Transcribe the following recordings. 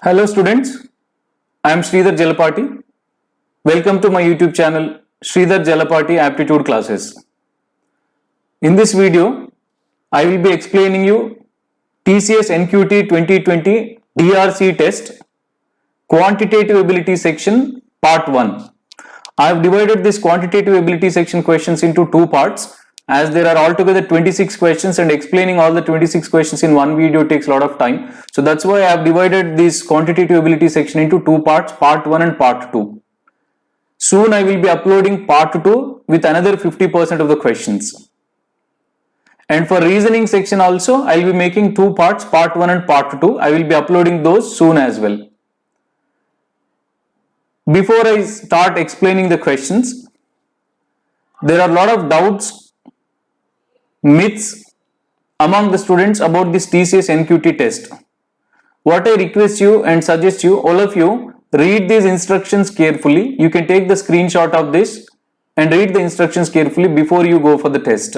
Hello students, I am Sridhar Jalapati. Welcome to my YouTube channel Sridhar Jalapati Aptitude Classes. In this video, I will be explaining you TCS NQT 2020 DRC test quantitative ability section part 1. I have divided this quantitative ability section questions into two parts, as there are altogether 26 questions and explaining all the 26 questions in one video takes a lot of time. So that's why I have divided this quantitative ability section into two parts, part 1 and part 2. Soon I will be uploading part 2 with another 50% of the questions. And for reasoning section also, I will be making two parts, part 1 and part 2. I will be uploading those soon as well. Before I start explaining the questions, there are a lot of doubts, myths among the students about this TCS NQT test. What I request you and suggest you, all of you, read these instructions carefully. You can take the screenshot of this and read the instructions carefully before you go for the test.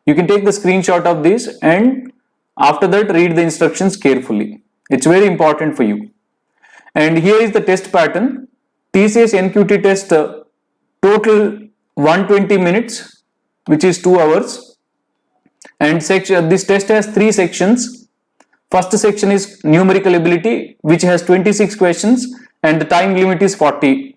You can take the screenshot of this and after that read the instructions carefully. It's very important for you. And here is the test pattern. TCS NQT test total 120 minutes, which is 2 hours. And this test has 3 sections. First section is numerical ability, which has 26 questions and the time limit is 40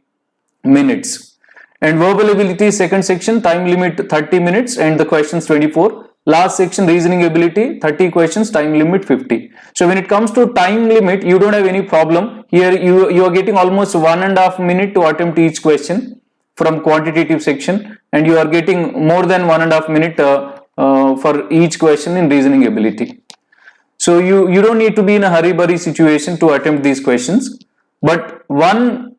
minutes. And verbal ability, second section, time limit 30 minutes and the questions 24. Last section, reasoning ability, 30 questions, time limit 50. So when it comes to time limit, you don't have any problem. Here you are getting almost 1.5 minutes to attempt each question from quantitative section, and you are getting more than 1.5 minutes for each question in reasoning ability. So you don't need to be in a hurry-burry situation to attempt these questions. But one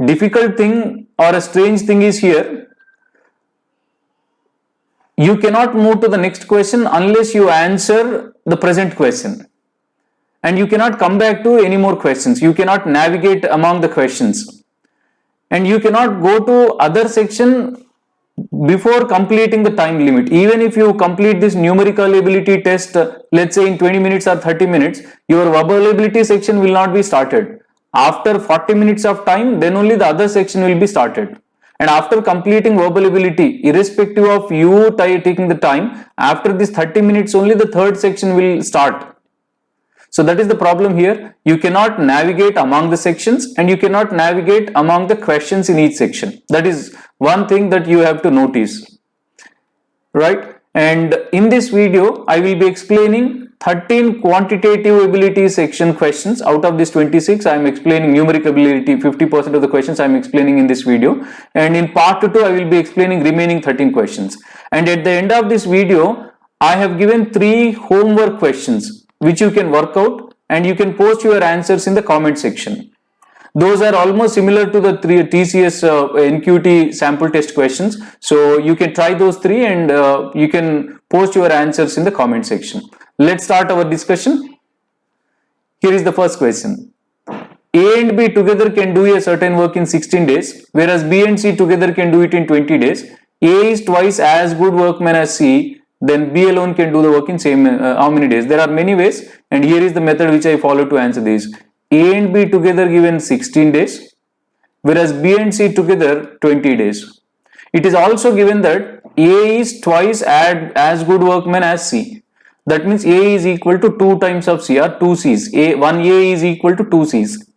difficult thing or a strange thing is here. You cannot move to the next question unless you answer the present question. And you cannot come back to any more questions. You cannot navigate among the questions. And you cannot go to other section before completing the time limit. Even if you complete this numerical ability test, let's say in 20 minutes or 30 minutes, your verbal ability section will not be started. After 40 minutes of time, then only the other section will be started. And after completing verbal ability, irrespective of you taking the time, after this 30 minutes only the third section will start. So that is the problem here. You cannot navigate among the sections and you cannot navigate among the questions in each section. That is one thing that you have to notice, right? And in this video, I will be explaining 13 quantitative ability section questions. Out of this 26, I am explaining numeric ability, 50% of the questions I am explaining in this video. And in part 2, I will be explaining remaining 13 questions. And at the end of this video, I have given 3 homework questions which you can work out and you can post your answers in the comment section. Those are almost similar to the 3 TCS NQT sample test questions. So you can try those 3 and you can post your answers in the comment section. Let's start our discussion. Here is the first question. A and B together can do a certain work in 16 days, whereas B and C together can do it in 20 days. A is twice as good workman as C, then B alone can do the work in same how many days? There are many ways, and here is the method which I follow to answer this. A and B together given 16 days, whereas B and C together 20 days. It is also given that A is twice as good workman as C. That means A is equal to 2 times of C or 2 C's. One A is equal to 2 C's.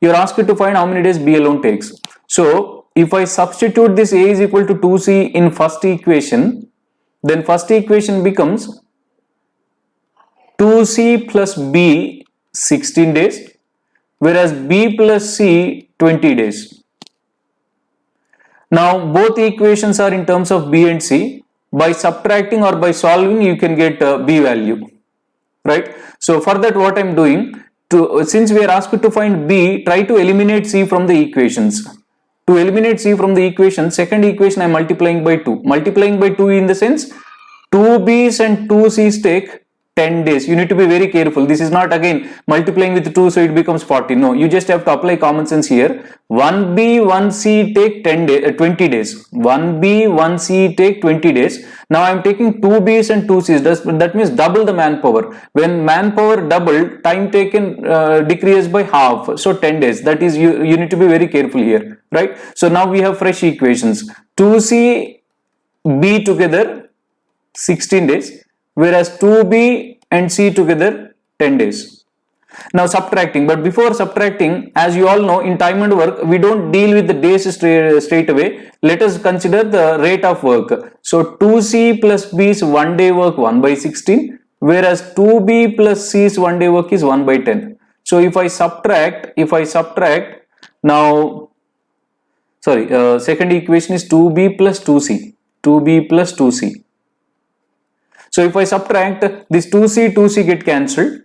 You are asked to find how many days B alone takes. So if I substitute this A is equal to 2C in first equation, then first equation becomes 2C plus B 16 days, whereas B plus C 20 days. Now both equations are in terms of B and C. By subtracting or by solving, you can get B value, right? So for that, what I'm doing, since we are asked to find B, try to eliminate C from the equations. To eliminate C from the equation, second equation I'm multiplying by 2. Multiplying by 2 in the sense, 2B's and 2C's take 10 days. You need to be very careful. This is not again multiplying with 2 so it becomes 40. No, you just have to apply common sense here. 1B, 1C take 20 days. 1B, 1C take 20 days. Now I am taking 2Bs and 2Cs. That means double the manpower. When manpower doubled, time taken decreased by half. So 10 days. That is, you need to be very careful here, right? So now we have fresh equations. 2C, B together 16 days, whereas 2B and C together 10 days. Now subtracting, but before subtracting, as you all know, in time and work, we don't deal with the days straight away. Let us consider the rate of work. So 2C plus B's 1 day work 1 by 16, whereas 2B plus C's 1 day work is 1 by 10. So if I subtract now, second equation is 2B plus 2C. 2B plus 2C. So if I subtract this 2C get cancelled,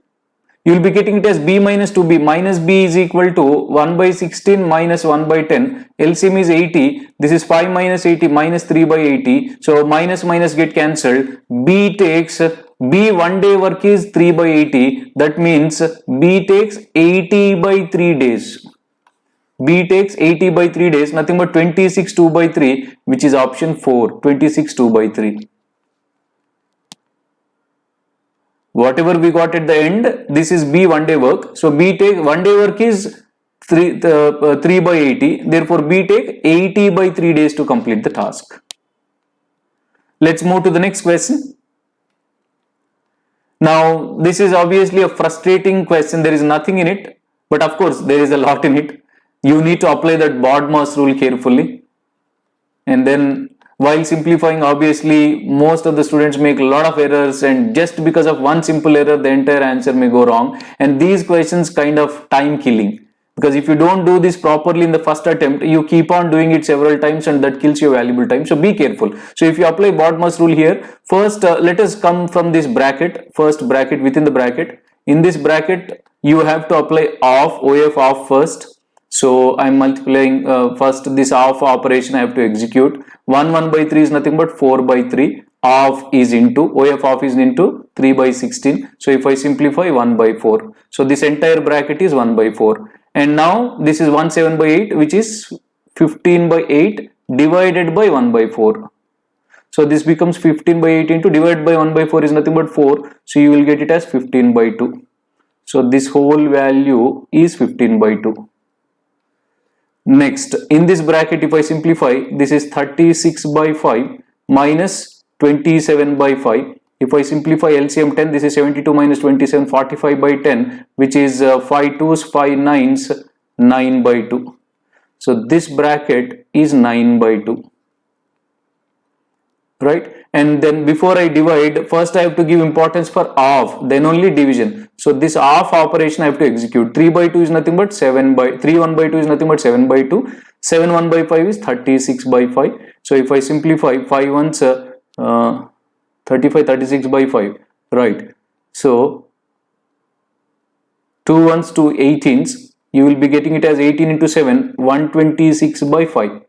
you will be getting it as B minus 2B. Minus B is equal to 1 by 16 minus 1 by 10. LCM is 80. This is 5 minus 80 minus 3 by 80. So minus get cancelled. B 1 day work is 3 by 80. That means B takes 80 by 3 days. B takes 80 by 3 days, nothing but 26 2 by 3, which is option 4, 26 2 by 3. Whatever we got at the end, this is B 1 day work. So B take 1 day work is 3 by 80. Therefore, B take 80 by 3 days to complete the task. Let's move to the next question. Now, this is obviously a frustrating question. There is nothing in it, but of course, there is a lot in it. You need to apply that BODMAS rule carefully, and then while simplifying, obviously most of the students make a lot of errors, and just because of one simple error the entire answer may go wrong, and these questions kind of time killing, because if you don't do this properly in the first attempt, you keep on doing it several times and that kills your valuable time. So be careful. So if you apply BODMAS rule here, first let us come from this bracket, first bracket, within the bracket. In this bracket you have to apply OF off first. So I'm multiplying first this OF operation I have to execute. 1 by 3 is nothing but 4 by 3. OF is into, OF off is into 3 by 16. So if I simplify, 1 by 4. So this entire bracket is 1 by 4. And now this is 1 7 by 8, which is 15 by 8 divided by 1 by 4. So this becomes 15 by 8 into divided by 1 by 4 is nothing but 4. So you will get it as 15 by 2. So this whole value is 15 by 2. Next, in this bracket, if I simplify, this is 36 by 5 minus 27 by 5. If I simplify LCM 10, this is 72 minus 27, 45 by 10, which is 5 2s, 5 9s, 9 by 2. So this bracket is 9 by 2. Right? And then before I divide, first I have to give importance for OF, then only division. So this OF operation I have to execute. 3 by 2 is nothing but 7 by 3 1 by 2 is nothing but 7 by 2. 7 1 by 5 is 36 by 5. So if I simplify, 5 1s 35 36 by 5. Right. So 2 1s to 18s, you will be getting it as 18 into 7, 126 by 5.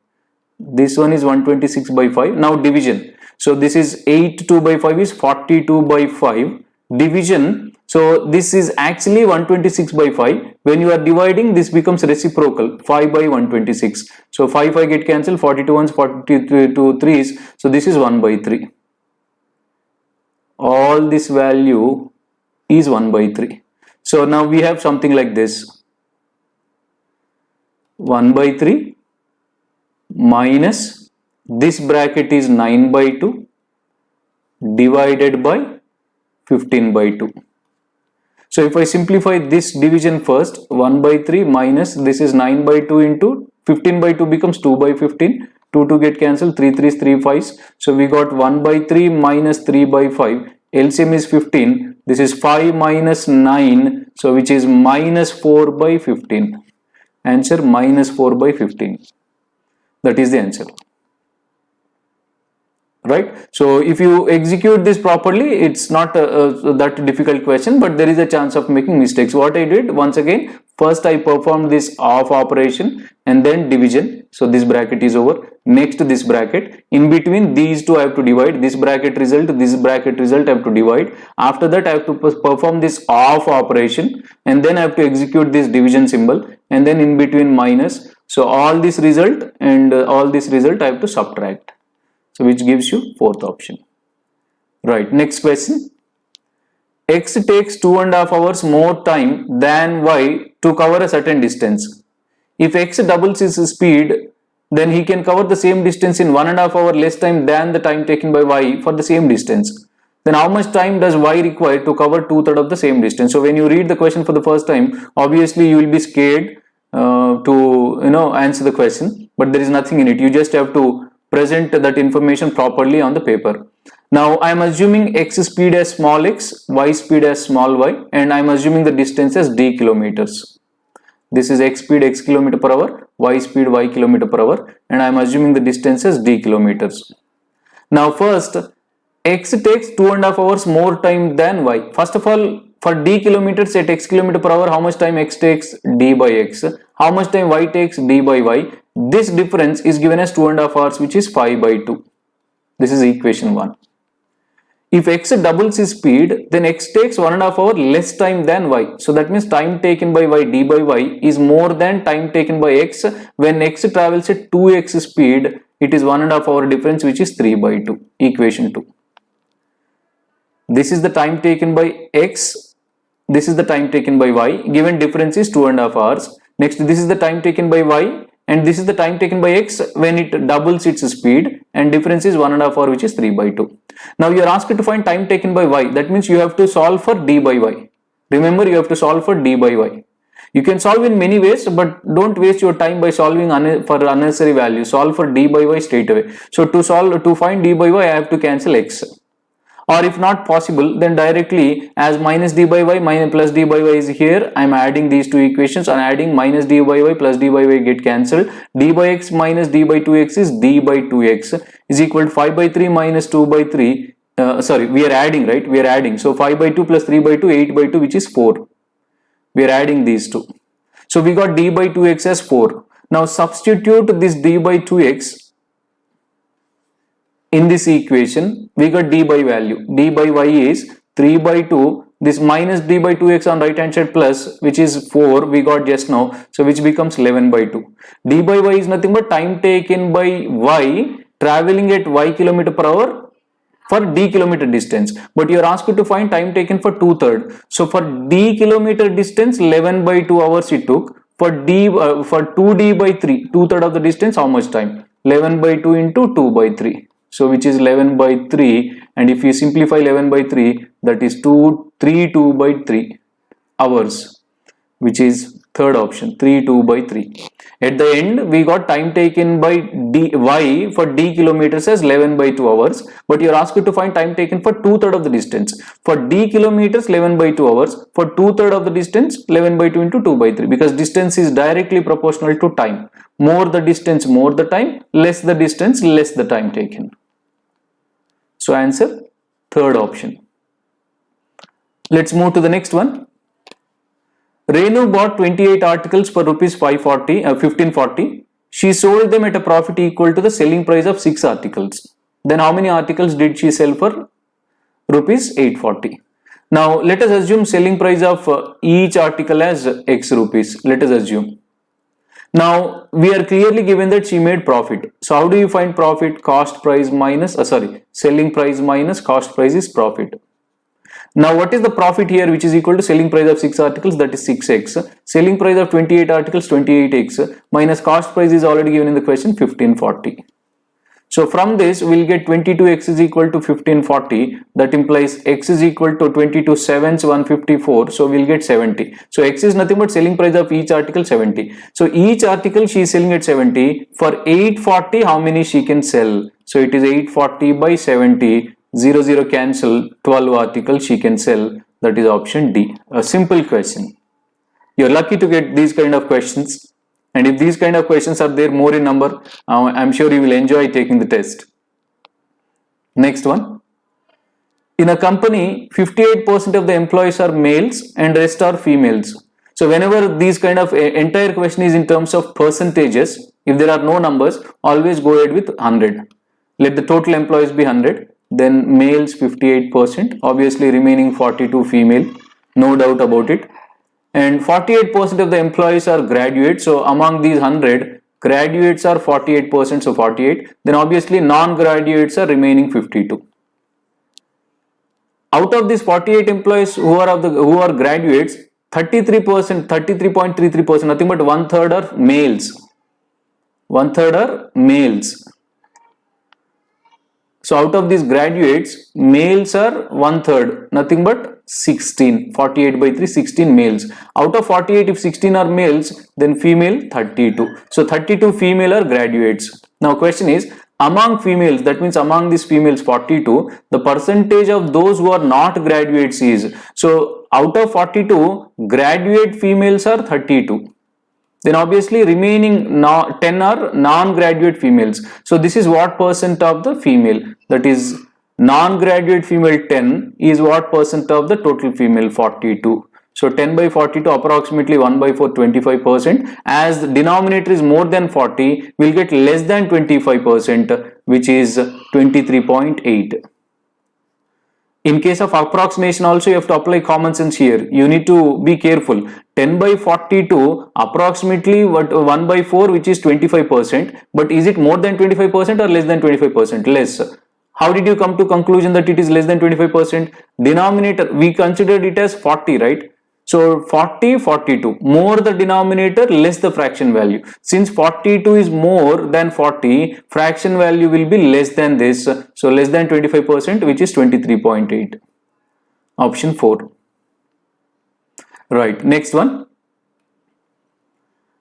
This one is 126 by 5. Now division. So this is 8 2 by 5 is 42 by 5. Division. So this is actually 126 by 5. When you are dividing, this becomes reciprocal, 5 by 126. So 5 get cancelled, 42 ones, 42 3s. So this is 1 by 3. All this value is 1 by 3. So now we have something like this. 1 by 3 minus this bracket is 9 by 2 divided by 15 by 2. So if I simplify this division first, 1 by 3 minus this is 9 by 2 into 15 by 2 becomes 2 by 15. 2 get cancelled, 3 3s, 3 5s. So we got 1 by 3 minus 3 by 5. LCM is 15. This is 5 minus 9. So which is minus 4 by 15. Answer minus 4 by 15. That is the answer. Right. So if you execute this properly, it's not that difficult question, but there is a chance of making mistakes. What I did, once again, first I performed this OF operation and then division. So this bracket is over. Next this bracket, in between these two I have to divide. This bracket result I have to divide. After that I have to perform this OF operation, and then I have to execute this division symbol, and then in between minus. So all this result and all this result I have to subtract. So which gives you fourth option. Right, next question. X takes 2.5 hours more time than Y to cover a certain distance. If X doubles his speed, then he can cover the same distance in 1.5 hour less time than the time taken by Y for the same distance. Then how much time does Y require to cover 2/3 of the same distance? So when you read the question for the first time, obviously you will be scared to answer the question, but there is nothing in it. You just have to present that information properly on the paper. Now I am assuming X speed as small x, Y speed as small y, and I am assuming the distance as d kilometers. This is X speed x kilometer per hour, Y speed y kilometer per hour, and I am assuming the distance as d kilometers. Now first, X takes 2.5 hours more time than Y. First of all, for d kilometers at x kilometer per hour, how much time X takes? D by x. How much time Y takes? D by y. This difference is given as 2.5 hours, which is 5/2. This is equation 1. If X doubles his speed, then X takes 1.5 hour less time than Y. So that means time taken by Y, d by y, is more than time taken by X. When X travels at 2x speed, it is 1.5 hour difference, which is 3/2. Equation 2. This is the time taken by X. This is the time taken by Y. Given difference is 2.5 hours. Next, this is the time taken by Y, and this is the time taken by X when it doubles its speed, and difference is 1.5 hour, which is 3/2. Now you are asked to find time taken by Y. That means you have to solve for d by y. Remember, you have to solve for d by y. You can solve in many ways, but don't waste your time by solving for unnecessary values. Solve for d by y straight away. So to find d by y, I have to cancel x. Or if not possible, then directly, as minus d by y minus plus d by y is here, I am adding these two equations, and adding minus d by y plus d by y get cancelled. D by x minus d by 2x is d by 2x is equal to 5/3 minus 2/3. We are adding, right? We are adding. So 5/2 plus 3/2, 8/2, which is 4. We are adding these two. So we got d by 2x as 4. Now substitute this d by 2x in this equation. We got d by value. D by y is 3/2. This minus d by 2x on right hand side plus, which is 4, we got just now. So which becomes 11/2. D by y is nothing but time taken by Y traveling at y kilometer per hour for d kilometer distance. But you are asked to find time taken for 2/3. So for d kilometer distance, 11/2 hours it took. For 2d by 3, 2/3 of the distance, how much time? 11/2 into 2/3. So which is 11/3, and if you simplify 11/3, that is 2/3 hours, which is third option, 3/2/3. At the end, we got time taken by y for d kilometers as 11/2 hours, but you are asked to find time taken for 2/3 of the distance. For d kilometers, 11/2 hours. For 2/3 of the distance, 11/2 into 2/3, because distance is directly proportional to time. More the distance, more the time. Less the distance, less the time taken. So answer third option. Let's move to the next one. Renu bought 28 articles for rupees 1540. She sold them at a profit equal to the selling price of 6 articles. Then how many articles did she sell for rupees 840? Now let us assume selling price of each article as x rupees. Let us assume. Now we are clearly given that she made profit. So how do you find profit? Selling price minus cost price is profit. Now what is the profit here, which is equal to selling price of 6 articles, that is 6x. Selling price of 28 articles, 28x, minus cost price is already given in the question, 1540. So from this we will get 22x is equal to 1540. That implies x is equal to 22 7s 154. So we will get 70. So x is nothing but selling price of each article, 70. So each article she is selling at 70. For 840, how many she can sell? So it is 840 by 70. 0 cancel. 12 articles she can sell. That is option D. A simple question. You are lucky to get these kind of questions. And if these kind of questions are there more in number, I'm sure you will enjoy taking the test. Next one. In a company, 58% of the employees are males and rest are females. So whenever these kind of entire question is in terms of percentages, If there are no numbers, always go ahead with 100. Let the total employees be 100. Then males 58%, obviously remaining 42 female, no doubt about it. And 48% of the employees are graduates. So among these 100, graduates are 48%, so 48. Then obviously non-graduates are remaining 52. Out of these 48 employees who are graduates, 33%, 33.33%, nothing but 1/3 are males. 1/3 are males. So out of these graduates, males are 1/3, nothing but 16. 48 by 3, 16 males. Out of 48, if 16 are males, then female 32. So 32 female are graduates. Now question is, among females, that means among these females 42, the percentage of those who are not graduates is, so out of 42, graduate females are 32. Then obviously remaining 10 are non-graduate females. So this is what percent of the female, that is non-graduate female 10 is what percent of the total female 42. So 10 by 42 approximately 1 by 4, 25%. As the denominator is more than 40, we'll get less than 25%, which is 23.8. In case of approximation also, you have to apply common sense here. You need to be careful. 10 by 42 approximately 1 by 4, which is 25%. But is it more than 25% or less than 25%? Less. How did you come to conclusion that it is less than 25%? Denominator, we considered it as 40, right? So 40, 42, more the denominator, less the fraction value. Since 42 is more than 40, fraction value will be less than this. So less than 25%, which is 23.8. Option 4. Right, next one.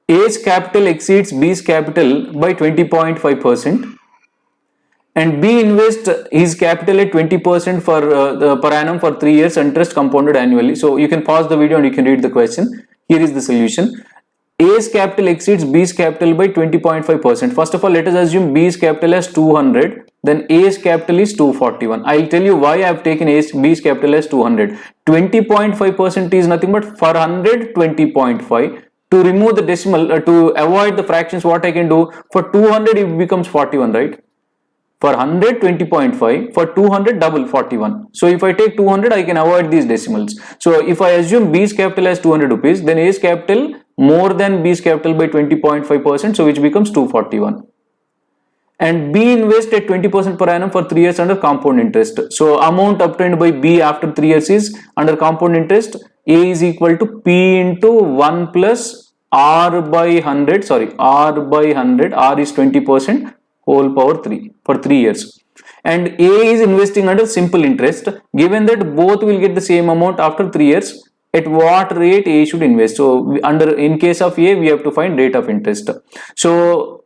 A's capital exceeds B's capital by 20.5%. And B invests his capital at 20% for per annum for 3 years, interest compounded annually. So you can pause the video and you can read the question. Here is the solution. A's capital exceeds B's capital by 20.5%. First of all, let us assume B's capital as 200. Then A's capital is 241. I'll tell you why I have taken B's capital as 200. 20.5% is nothing but for 100, 20.5. To remove the decimal, to avoid the fractions, what I can do, for 200 it becomes 41, right? For 100, 20.5, for 200, double 41. So if I take 200, I can avoid these decimals. So if I assume B's capital as 200 rupees, then A's capital more than B's capital by 20.5%, so which becomes 241. And B invests at 20% per annum for 3 years under compound interest. So amount obtained by B after 3 years is under compound interest. A is equal to P into 1 plus R by 100, sorry, R by 100, R is 20%. Whole power 3 for 3 years. And A is investing under simple interest. Given that both will get the same amount after 3 years, at what rate A should invest? So in case of A, we have to find rate of interest. So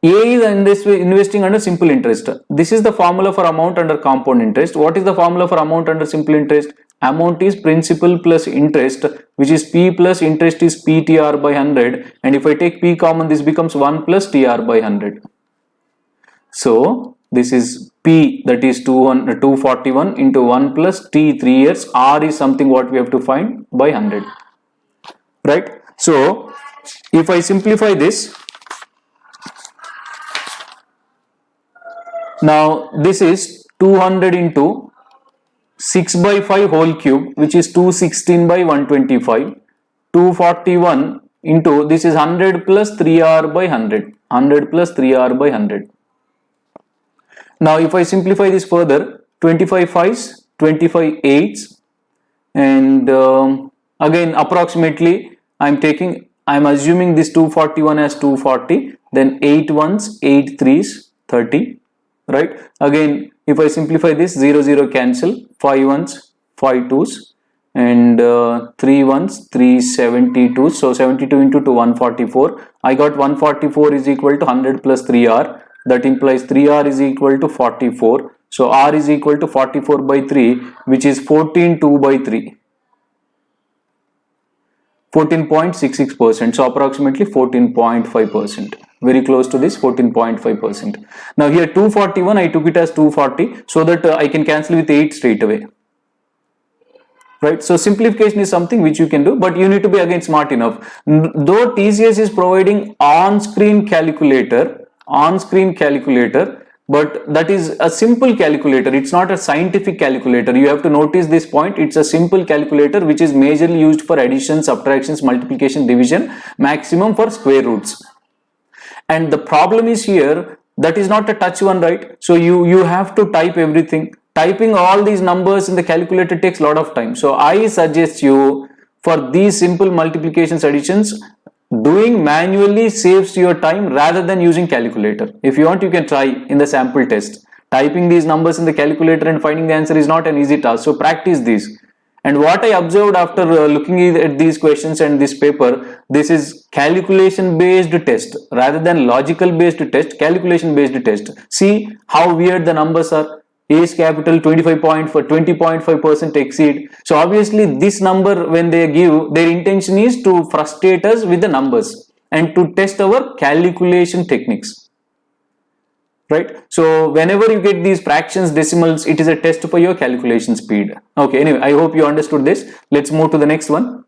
A is investing under simple interest. This is the formula for amount under compound interest. What is the formula for amount under simple interest? Amount is principal plus interest, which is P plus interest is PTR by 100. And if I take P common, this becomes 1 plus TR by 100. So this is P, that is 241 into 1 plus T 3 years. R is something what we have to find by 100. Right? So if I simplify this, now this is 200 into 6 by 5 whole cube, which is 216 by 125. 241 into, this is 100 plus 3R by 100. 100 plus 3R by 100. Now if I simplify this further, 25 5s, 25 8s, and again approximately I'm assuming this 241 as 240, then 8 1s, 8 3s, 30, right? Again if I simplify this, 0 0 cancel, 5 1s, 5 2s, and 3 1s, 3 72, so 72 into 2, 144. I got 144 is equal to 100 plus 3R. That implies 3R is equal to 44. So R is equal to 44 by 3, which is 14 2 by 3. 14.66%. So approximately 14.5%. Very close to this 14.5%. Now here 241, I took it as 240 so that I can cancel with 8 straight away. right? So simplification is something which you can do, but you need to be again smart enough. Though TCS is providing on-screen calculator, but that is a simple calculator. It's not a scientific calculator. You have to notice this point. It's a simple calculator which is majorly used for addition, subtractions, multiplication, division, maximum for square roots. And the problem is here, that is not a touch one, right? So you have to type everything. Typing all these numbers in the calculator takes a lot of time. So I suggest you, for these simple multiplications, additions, doing manually saves your time rather than using calculator. If you want, you can try in the sample test. Typing these numbers in the calculator and finding the answer is not an easy task. So practice these. And what I observed after looking at these questions and this paper, this is calculation based test rather than logical based test, calculation based test. See how weird the numbers are. A's capital 20.5% exceed. So obviously this number, when they give, their intention is to frustrate us with the numbers and to test our calculation techniques, right? So whenever you get these fractions, decimals, it is a test for your calculation speed. Okay, anyway, I hope you understood this. Let's move to the next one.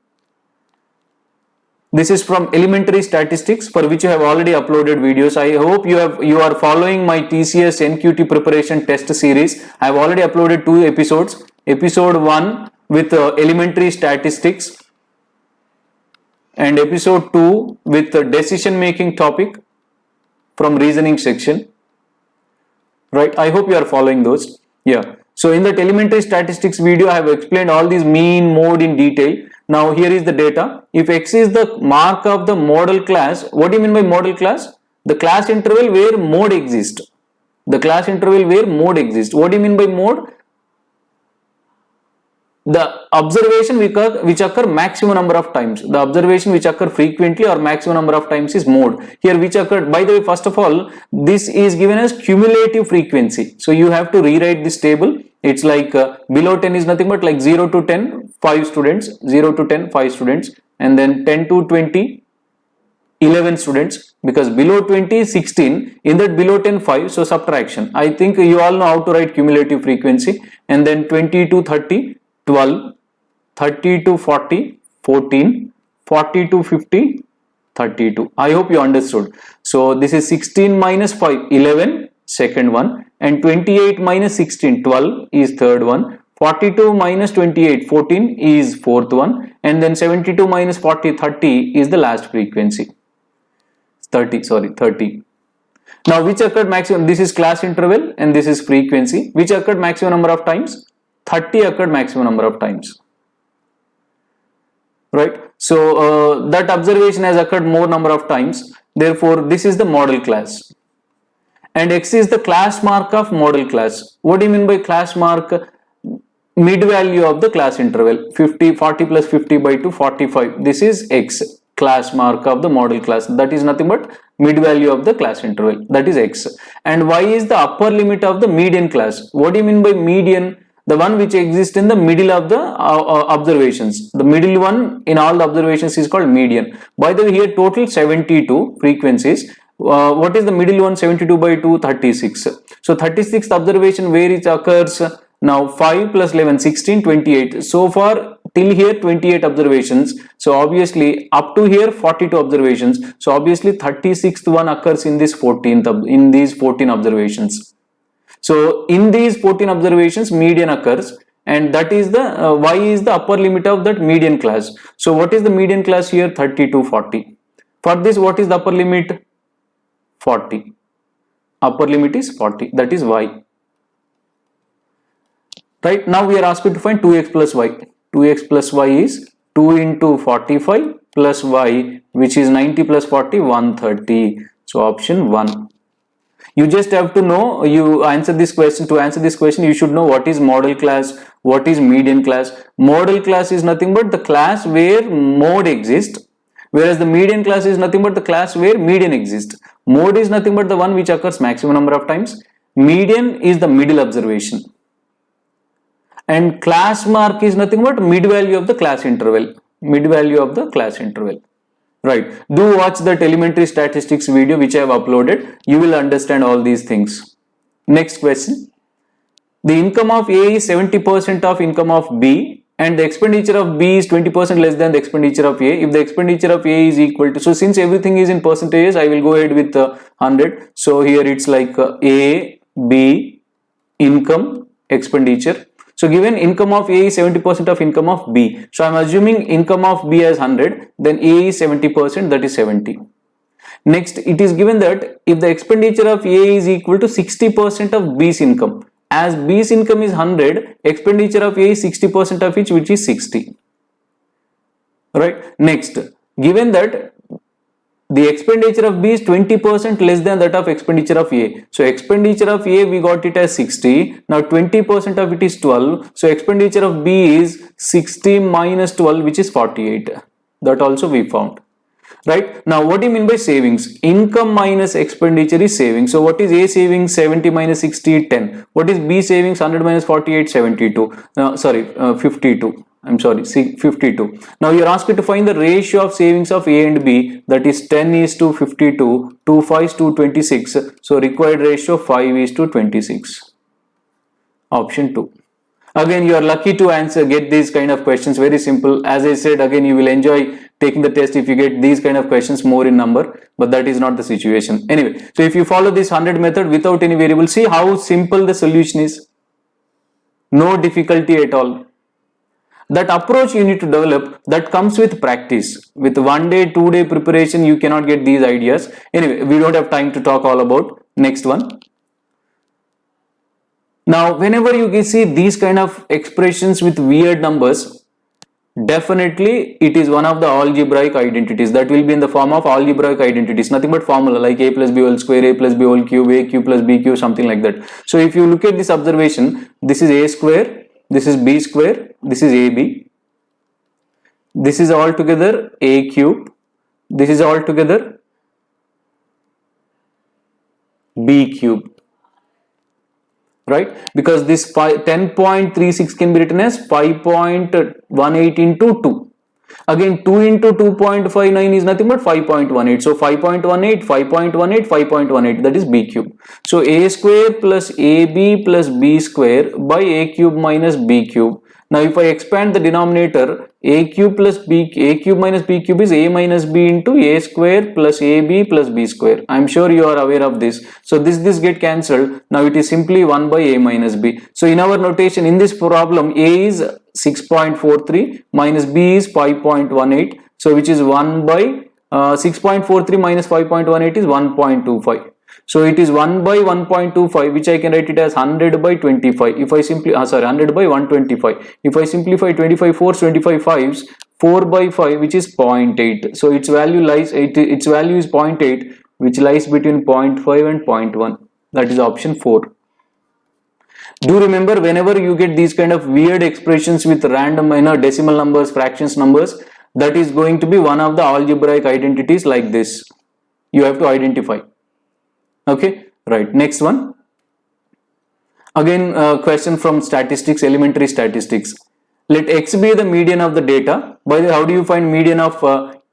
This is from elementary statistics, for which I have already uploaded videos. I hope you are following my TCS NQT preparation test series. I have already uploaded 2 episodes. Episode 1 with elementary statistics and episode 2 with decision making topic from reasoning section. Right, I hope you are following those. Yeah, so in that elementary statistics video, I have explained all these mean, mode in detail. Now here is the data. If X is the mark of the model class, what do you mean by model class? The class interval where mode exists. The class interval where mode exists. What do you mean by mode? The observation which occur maximum number of times. The observation which occur frequently or maximum number of times is mode. Here which occurred, by the way, first of all, this is given as cumulative frequency. So you have to rewrite this table. It's like below 10 is nothing but like 0 to 10, 5 students, 0 to 10, 5 students, and then 10 to 20, 11 students, because below 20 is 16, in that below 10, 5, so subtraction. I think you all know how to write cumulative frequency. And then 20 to 30, 12, 30 to 40, 14, 40 to 50, 32. I hope you understood. So this is 16 minus 5, 11, second one, and 28 minus 16, 12 is third one, 42 minus 28, 14 is fourth one, and then 72 minus 40, 30 is the last frequency. 30. Now which occurred maximum? This is class interval and this is frequency. Which occurred maximum number of times? 30 occurred maximum number of times. Right? So that observation has occurred more number of times. Therefore, this is the model class. And X is the class mark of model class. What do you mean by class mark? Mid value of the class interval. 40 plus 50 by 2, 45. This is X, class mark of the model class. That is nothing but mid value of the class interval. That is X. And Y is the upper limit of the median class. What do you mean by median? The one which exists in the middle of the observations. The middle one in all the observations is called median. By the way, here total 72 frequencies. What is the middle one? 72 by 2, 36. So 36th observation where it occurs. Now 5 plus 11, 16, 28. So far till here 28 observations. So obviously up to here 42 observations. So obviously 36th one occurs in this 14th, in these 14 observations. So in these 14 observations, median occurs, and that is the Y is the upper limit of that median class. So what is the median class here? 30 to 40. For this, what is the upper limit? 40. Upper limit is 40. That is Y. Right, now we are asked to find 2x plus y. 2x plus y is 2 into 45 plus y, which is 90 plus 40, 130. So option 1. You just have to know, you answer this question. To answer this question, you should know what is model class, what is median class. Model class is nothing but the class where mode exists, whereas the median class is nothing but the class where median exists. Mode is nothing but the one which occurs maximum number of times. Median is the middle observation. And class mark is nothing but mid value of the class interval. Mid value of the class interval. Right. Do watch that elementary statistics video which I have uploaded. You will understand all these things. Next question. The income of A is 70% of income of B. and the expenditure of B is 20% less than the expenditure of A. If the expenditure of A is equal to, so since everything is in percentages, I will go ahead with 100. So here it's like A, B, income, expenditure. So given income of A is 70% of income of B. So I'm assuming income of B as 100, then A is 70%, that is 70. Next, it is given that if the expenditure of A is equal to 60% of B's income, as B's income is 100, expenditure of A is 60% of which is 60. Right. Next, given that the expenditure of B is 20% less than that of expenditure of A. So expenditure of A, we got it as 60. Now 20% of it is 12. So expenditure of B is 60 minus 12, which is 48. That also we found. Right. Now what do you mean by savings? Income minus expenditure is savings. So what is A savings? 70 minus 60, 10. What is B savings? 100 minus 48, 72. 52. I'm sorry, 52. Now you are asked to find the ratio of savings of A and B, that is 10 is to 52, 2 5 is to 26. So required ratio 5 is to 26. Option 2. Again, you are lucky to get these kind of questions. Very simple. As I said, again, you will enjoy taking the test if you get these kind of questions more in number, but that is not the situation. Anyway, so if you follow this 100 method without any variable, see how simple the solution is. No difficulty at all. That approach you need to develop, that comes with practice. With 1 day, 2 day preparation, you cannot get these ideas. Anyway, we don't have time to talk all about. Next one. Now, whenever you see these kind of expressions with weird numbers, definitely it is one of the algebraic identities. That will be in the form of algebraic identities, nothing but formula like A plus B whole square, A plus B whole cube, A cube plus B cube, something like that. So if you look at this observation, this is A square, this is B square, this is AB, this is all together A cube, this is all together B cube. Right, because this 10.36 can be written as 5.18 into 2. Again, 2 into 2.59 is nothing but 5.18. So 5.18, 5.18, 5.18, that is B cube. So A square plus AB plus B square by A cube minus B cube. Now if I expand the denominator, A cube plus B, A cube minus B cube is A minus B into A square plus AB plus B square. I am sure you are aware of this. So this get cancelled. Now it is simply 1 by A minus B. So in our notation, in this problem, A is 6.43 minus B is 5.18. So which is 1 by 6.43 minus 5.18 is 1.25. So it is 1 by 1.25, which I can write it as 100 by 25. If I simply 100 by 125. If I simplify 25 4s, 25 5s, 4 by 5, which is 0.8. So its value is 0.8, which lies between 0.5 and 0.1. That is option 4. Do remember, whenever you get these kind of weird expressions with random decimal numbers, fractions numbers, that is going to be one of the algebraic identities like this. You have to identify. Okay, right. Next one. Again, question from statistics, elementary statistics. Let X be the median of the data. By the way, how do you find median of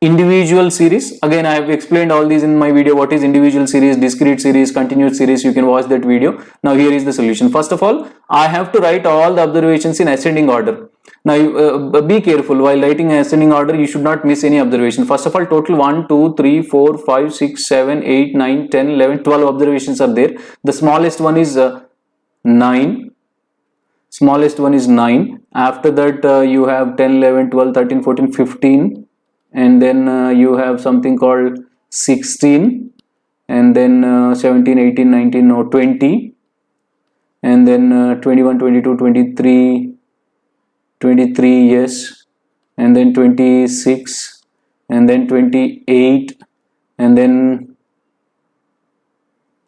individual series? Again, I have explained all these in my video. What is individual series, discrete series, continuous series? You can watch that video. Now here is the solution. First of all, I have to write all the observations in ascending order. Now be careful while writing ascending order. You should not miss any observation. First of all, total 1, 2, 3, 4, 5, 6, 7, 8, 9, 10, 11, 12 observations are there. The smallest one is 9. Smallest one is 9. After that, you have 10, 11, 12, 13, 14, 15. And then you have something called 16. And then 17, 18, 19, no, 20. And then 21, 22, 23. 23, yes, and then 26, and then 28, and then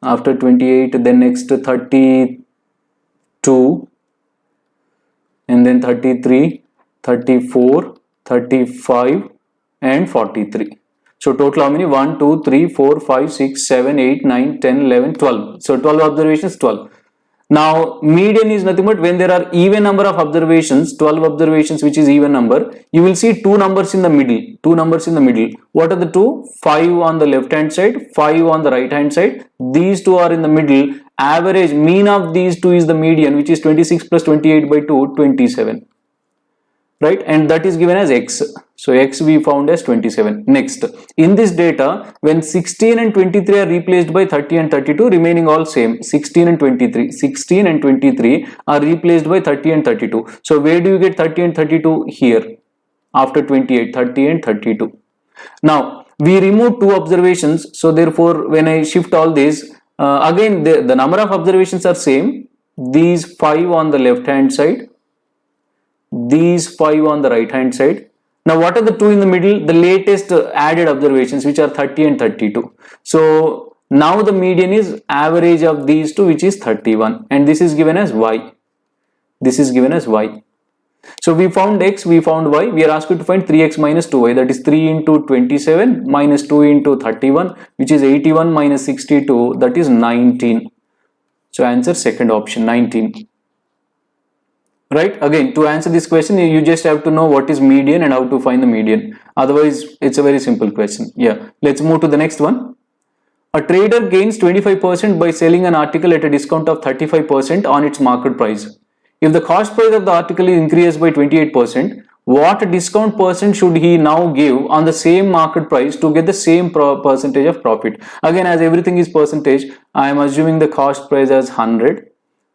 after 28, then next 32, and then 33, 34, 35, and 43. So total how many? 1, 2, 3, 4, 5, 6, 7, 8, 9, 10, 11, 12. So 12 observations, 12. Now median is nothing but when there are even number of observations, 12 observations, which is even number, you will see two numbers in the middle. Two numbers in the middle. What are the two? 5 on the left hand side, 5 on the right hand side. These two are in the middle. Average mean of these two is the median, which is 26 plus 28 by 2, 27. right? And that is given as x. So x we found as 27. Next, in this data, when 16 and 23 are replaced by 30 and 32, remaining all same. 16 and 23 are replaced by 30 and 32. So where do you get 30 and 32? Here, after 28, 30 and 32. Now we remove two observations, so therefore when I shift all these, again the number of observations are same. These 5 on the left hand side, these 5 on the right hand side. Now what are the two in the middle? The latest added observations, which are 30 and 32. So now the median is average of these two, which is 31, and this is given as y. This is given as y. So we found x, we found y. We are asked to find 3x minus 2y, that is 3 into 27 minus 2 into 31, which is 81 minus 62, that is 19. So answer second option, 19. Right? Again, to answer this question, you just have to know what is median and how to find the median. Otherwise, it's a very simple question. Yeah. Let's move to the next one. A trader gains 25% by selling an article at a discount of 35% on its market price. If the cost price of the article is increased by 28%, what discount percent should he now give on the same market price to get the same percentage of profit? Again, as everything is percentage, I am assuming the cost price as 100.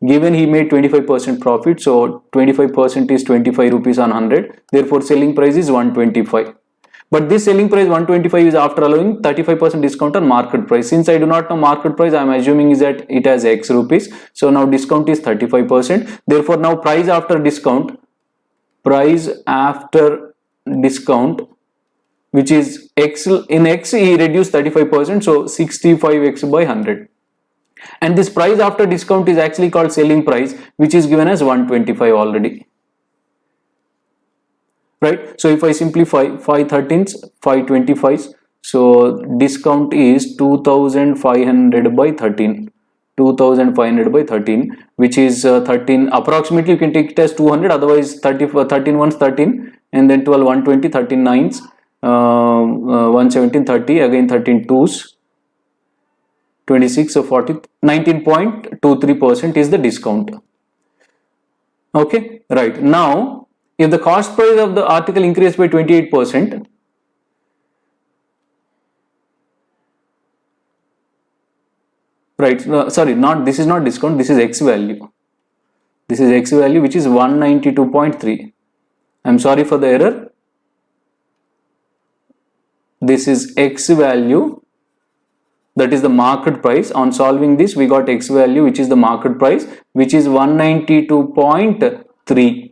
Given he made 25% profit, so 25% is 25 rupees on 100. Therefore, selling price is 125. But this selling price 125 is after allowing 35% discount on market price. Since I do not know market price, I am assuming is that it has x rupees. So now discount is 35%. Therefore, now price after discount, which is x, in x he reduced 35%, so 65x by 100. And this price after discount is actually called selling price, which is given as 125 already. Right? So if I simplify 5 13s, 5 25s, so discount is 2500 by 13. 2500 by 13, which is 13, approximately you can take it as 200, otherwise 13 ones 13, and then 12 120, 13 nines, 117 30, again 13 twos, 26, so 40, 19.23% is the discount. Okay, right. Now if the cost price of the article increased by 28%, right, sorry, not, this is not discount, this is x value. This is x value, which is 192.3. I'm sorry for the error. This is x value, that is the market price. On solving this, we got x value, which is the market price, which is 192.3,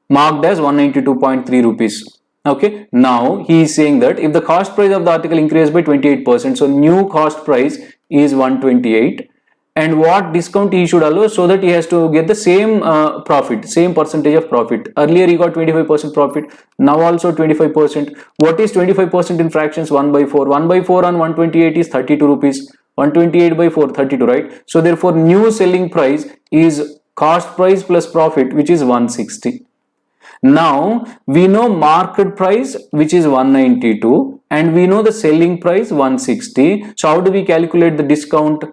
marked as 192.3 rupees. Okay, now he is saying that if the cost price of the article increased by 28%, so new cost price is 128, and what discount he should allow so that he has to get the same profit, same percentage of profit. Earlier he got 25% profit, now also 25%. What is 25% in fractions? 1 by 4. 1 by 4 on 128 is 32 rupees. 128 by 4, 32, right? So therefore new selling price is cost price plus profit, which is 160. Now we know market price, which is 192, and we know the selling price 160. So how do we calculate the discount?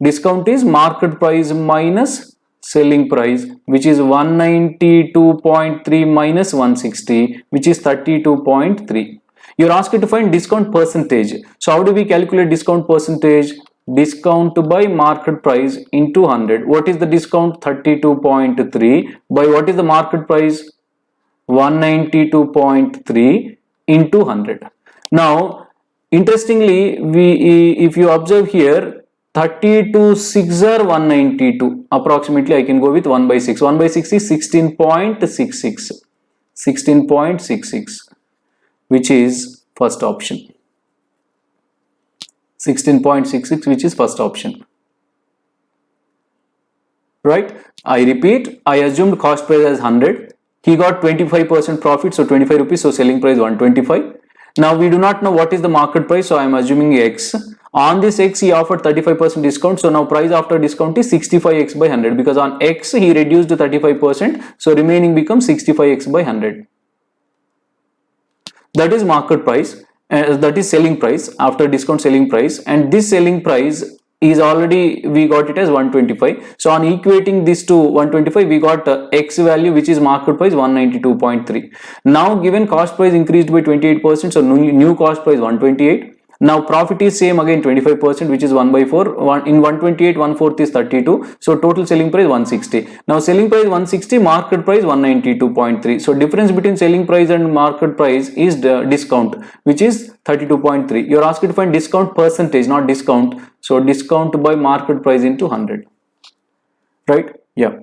Discount is market price minus selling price, which is 192.3 minus 160, which is 32.3. You are asked to find discount percentage. So how do we calculate discount percentage? Discount by market price into 100. What is the discount? 32.3 by what is the market price? 192.3 into 100. Now interestingly, if you observe here, 32 6 are 192, approximately I can go with 1 by 6. 1 by 6 is 16.66, 16.66, which is first option. 16.66, which is first option. Right? I repeat, I assumed cost price as 100. He got 25% profit, so 25 rupees, so selling price 125. Now we do not know what is the market price, so I am assuming x. On this x he offered 35% discount, so now price after discount is 65x by 100, because on x he reduced to 35%, so remaining becomes 65x by 100. That is market price, that is selling price after discount selling price, and this selling price is already, we got it as 125. So on equating this to 125, we got X value, which is market price 192.3. Now given cost price increased by 28%, so new cost price 128. Now profit is same again, 25%, which is 1 by 4. In 128, 1/4 is 32. So total selling price 160. Now selling price 160, market price 192.3. So difference between selling price and market price is the discount, which is 32.3. You're asked to find discount percentage, not discount. So discount by market price into 100. Right? Yeah.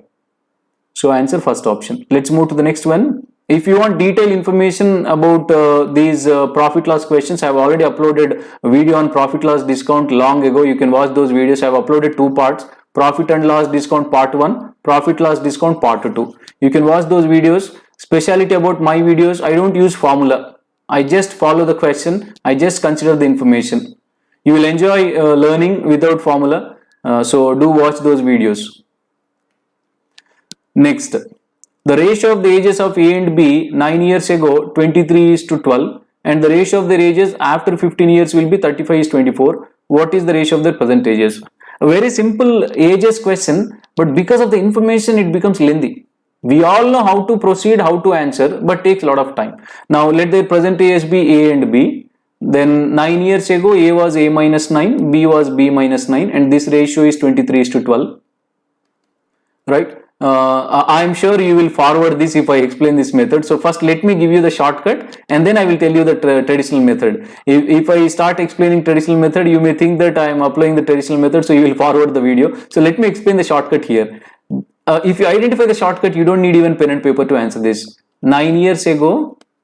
So answer first option. Let's move to the next one. If you want detailed information about these profit loss questions, I have already uploaded a video on profit loss discount long ago. You can watch those videos. I have uploaded 2 parts: profit and loss discount part 1, profit loss discount part 2. You can watch those videos. Speciality about my videos, I don't use formula. I just follow the question. I just consider the information. You will enjoy learning without formula. So do watch those videos. Next. The ratio of the ages of A and B 9 years ago 23:12, and the ratio of their ages after 15 years will be 35:24. What is the ratio of their present ages? A very simple ages question, but because of the information it becomes lengthy. We all know how to proceed, how to answer, but takes a lot of time. Now let the present ages be A and B. Then 9 years ago A was A minus 9, B was B minus 9, and this ratio is 23:12. Right? I'm sure you will forward this if I explain this method. So first let me give you the shortcut, and then I will tell you the traditional method. If I start explaining traditional method, you may think that I am applying the traditional method, so you will forward the video. So let me explain the shortcut here. If you identify the shortcut, you don't need even pen and paper to answer this. 9 years ago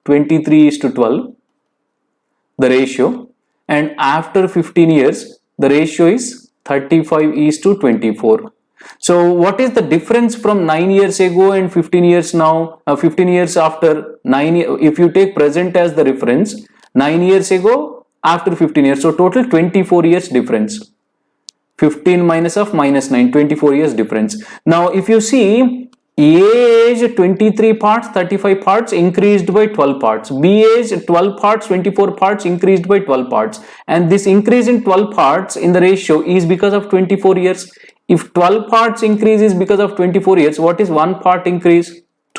23:12, the ratio, and after 15 years the ratio is 35:24. So what is the difference from 9 years ago and 15 years now, 15 years after 9? If you take present as the reference, 9 years ago after 15 years, so total 24 years difference. 15 minus of minus 9, 24 years difference. Now if you see, A age 23 parts, 35 parts increased by 12 parts. B age 12 parts, 24 parts increased by 12 parts. And this increase in 12 parts in the ratio is because of 24 years. If 12 parts increase is because of 24 years, what is 1 part increase?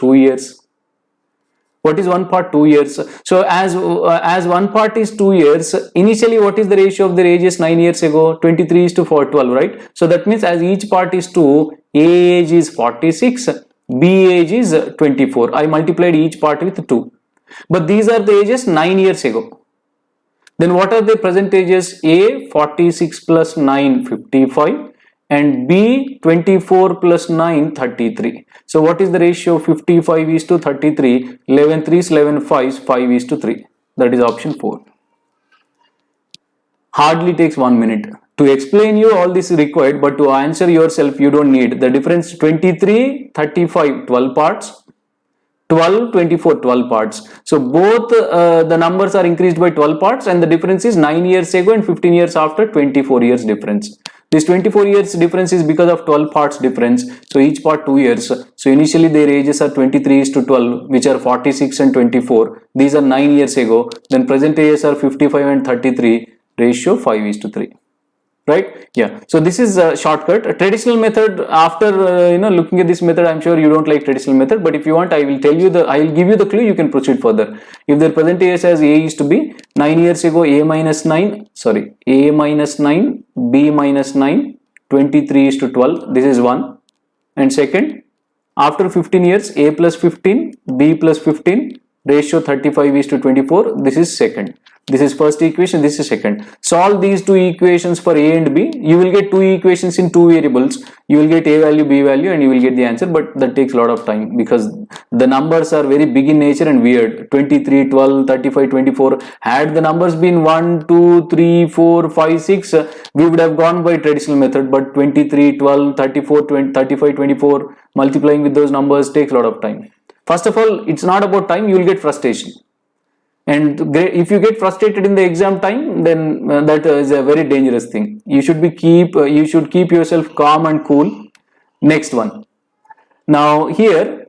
2 years. What is 1 part? 2 years. So as 1 part is 2 years, initially what is the ratio of their ages 9 years ago? 23:12, right? So that means as each part is 2, A age is 46, B age is 24. I multiplied each part with 2. But these are the ages 9 years ago. Then what are the present ages? A 46 plus 9, 55. And B 24 plus 9, 33. So what is the ratio? 55:33. 11 3s, 11 5s, 5:3. That is option 4. Hardly takes 1 minute. To explain you all this is required, but to answer yourself you don't need. The difference 23, 35, 12 parts. 12, 24, 12 parts. So both the numbers are increased by 12 parts, and the difference is 9 years ago and 15 years after, 24 years difference. This 24 years difference is because of 12 parts difference. So each part 2 years. So initially their ages are 23:12, which are 46 and 24. These are 9 years ago. Then present ages are 55 and 33. Ratio 5:3. Right? Yeah. So this is a shortcut. A traditional method, after looking at this method, I'm sure you don't like traditional method, but if you want, I will tell you I will give you the clue. You can proceed further. If their present age as A is to be 9 years ago, A minus 9, B minus 9, 23:12. This is one. And second, after 15 years, A plus 15, B plus 15, ratio 35:24. This is second. This is first equation, this is second. Solve these two equations for A and B. You will get two equations in two variables. You will get A value, B value, and you will get the answer, but that takes a lot of time because the numbers are very big in nature and weird. 23, 12, 35, 24. Had the numbers been 1, 2, 3, 4, 5, 6, we would have gone by traditional method, but 23, 12, 34, 20, 35, 24, multiplying with those numbers takes a lot of time. First of all, it's not about time, you will get frustration. And if you get frustrated in the exam time, then that is a very dangerous thing. You should keep yourself calm and cool. Next one. Now here,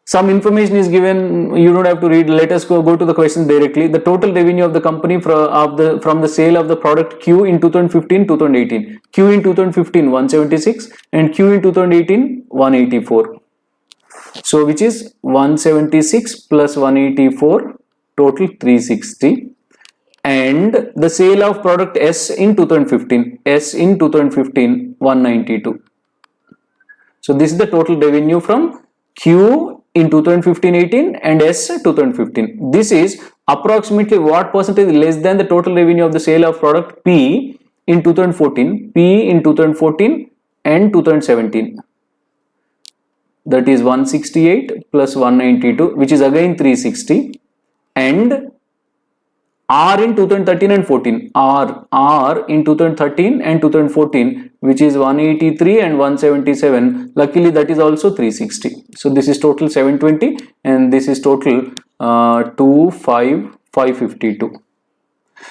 some information is given, you don't have to read. Let us go to the question directly. The total revenue of the company from the sale of the product Q in 2015-2018. Q in 2015 176 and Q in 2018 184. So which is 176 plus 184, total 360. And the sale of product S in 2015, 192. So this is the total revenue from Q in 2015-18 and S 2015. This is approximately what percentage less than the total revenue of the sale of product P in 2014, P in 2014 and 2017. That is 168 plus 192, which is again 360, and R in 2013 and 14, R in 2013 and 2014, which is 183 and 177. Luckily that is also 360. So this is total 720 and this is total 552.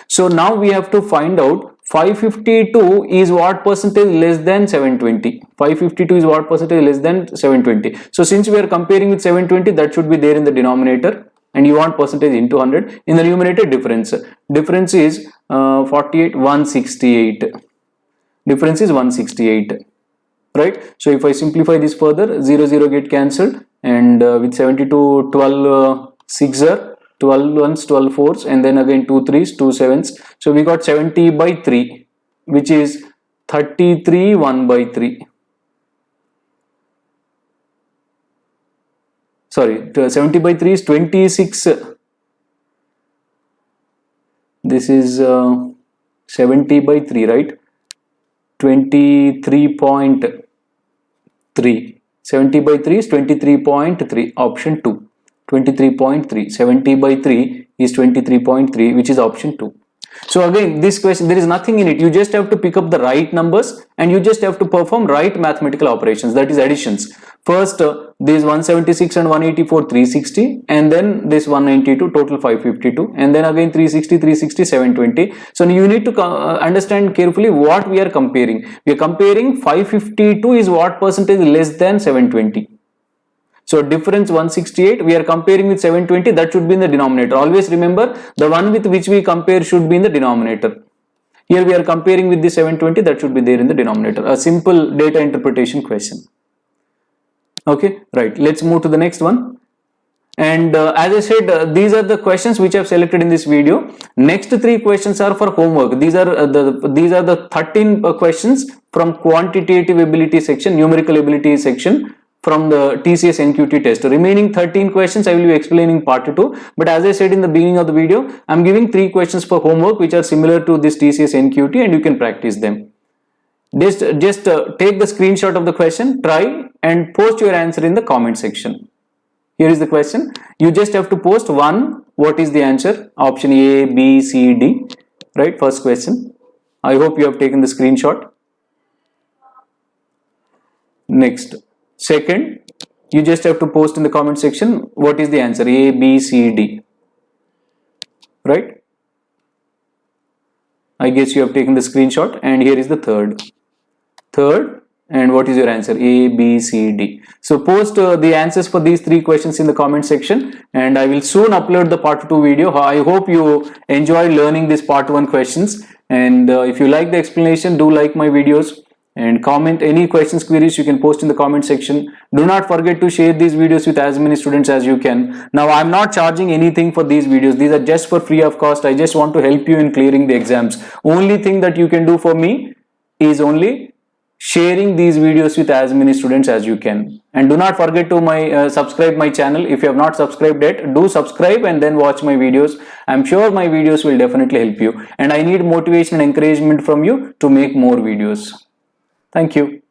So now we have to find out 552 is what percentage less than 720. 552 is what percentage less than 720. So since we are comparing with 720, that should be there in the denominator. And you want percentage into 100. In the numerator, difference is 48, 168. Difference is 168, right? So if I simplify this further, 0 0 get cancelled, and with 72, 12 6 are 12 ones, 12 fours, and then again 2 3s, 2 7s. So we got 70 by 3, which is 33 1 by 3. Sorry, 70 by 3 is 26. This is 70 by 3, right? 23.3. 70 by 3 is 23.3. Option 2. 23.3. 70 by 3 is 23.3, which is option 2. So again, this question, there is nothing in it. You just have to pick up the right numbers and you just have to perform right mathematical operations, that is additions. First, this 176 and 184, 360, and then this 192, total 552, and then again 360, 360, 720. So you need to understand carefully what we are comparing. We are comparing 552 is what percentage less than 720. So difference 168, we are comparing with 720, that should be in the denominator. Always remember, the one with which we compare should be in the denominator. Here we are comparing with the 720, that should be there in the denominator. A simple data interpretation question. Okay, right. Let's move to the next one. And as I said, these are the questions which I have selected in this video. Next 3 questions are for homework. These are the 13 questions from quantitative ability section, numerical ability section, from the TCS NQT test. Remaining 13 questions I will be explaining part 2. But as I said in the beginning of the video, I am giving 3 questions for homework which are similar to this TCS NQT, and you can practice them. Just take the screenshot of the question, try and post your answer in the comment section. Here is the question. You just have to post 1. What is the answer? Option A, B, C, D. Right, first question. I hope you have taken the screenshot. Next. Second, you just have to post in the comment section what is the answer, A, B, C, D. Right? I guess you have taken the screenshot, and here is the third. And what is your answer? A, B, C, D. So post the answers for these 3 questions in the comment section, and I will soon upload the part 2 video. I hope you enjoy learning this part 1 questions, and if you like the explanation, do like my videos. And comment any questions, queries you can post in the comment section. Do not forget to share these videos with as many students as you can. Now I'm not charging anything for these videos. These are just for free of cost. I just want to help you in clearing the exams. Only thing that you can do for me is only sharing these videos with as many students as you can. And do not forget to subscribe my channel. If you have not subscribed yet, do subscribe and then watch my videos. I'm sure my videos will definitely help you. And I need motivation and encouragement from you to make more videos. Thank you.